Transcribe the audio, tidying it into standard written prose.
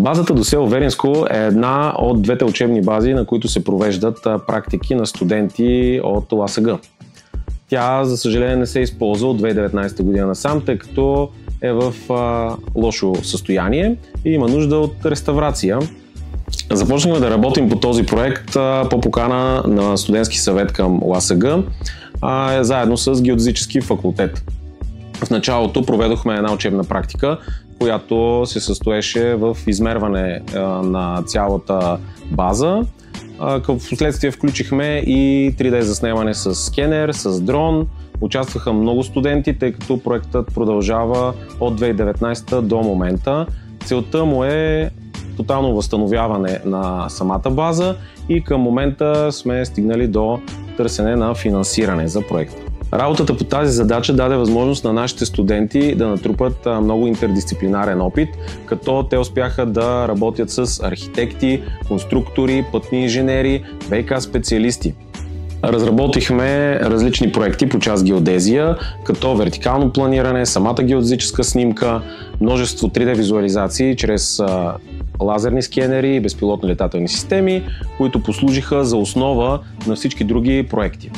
Базата до село Веринско е една от двете учебни бази, на които се провеждат практики на студенти от ЛАСГ. Тя, за съжаление, не се използва от 2019 година насам, тъй като е в лошо състояние и има нужда от реставрация. Започнахме да работим по този проект по покана на студентски съвет към ЛАСГ, заедно с геодезически факултет. В началото проведохме една учебна практика, която се състоеше в измерване на цялата база. В последствие включихме и 3D заснемане с скенер, с дрон. Участваха много студенти, тъй като проектът продължава от 2019 до момента. Целта му е тотално възстановяване на самата база и към момента сме стигнали до търсене на финансиране за проекта. Работата по тази задача даде възможност на нашите студенти да натрупат много интердисциплинарен опит, като те успяха да работят с архитекти, конструктори, пътни инженери, ВиК специалисти. Разработихме различни проекти по част геодезия, като вертикално планиране, самата геодезическа снимка, множество 3D визуализации чрез лазерни скенери и безпилотни летателни системи, които послужиха за основа на всички други проекти.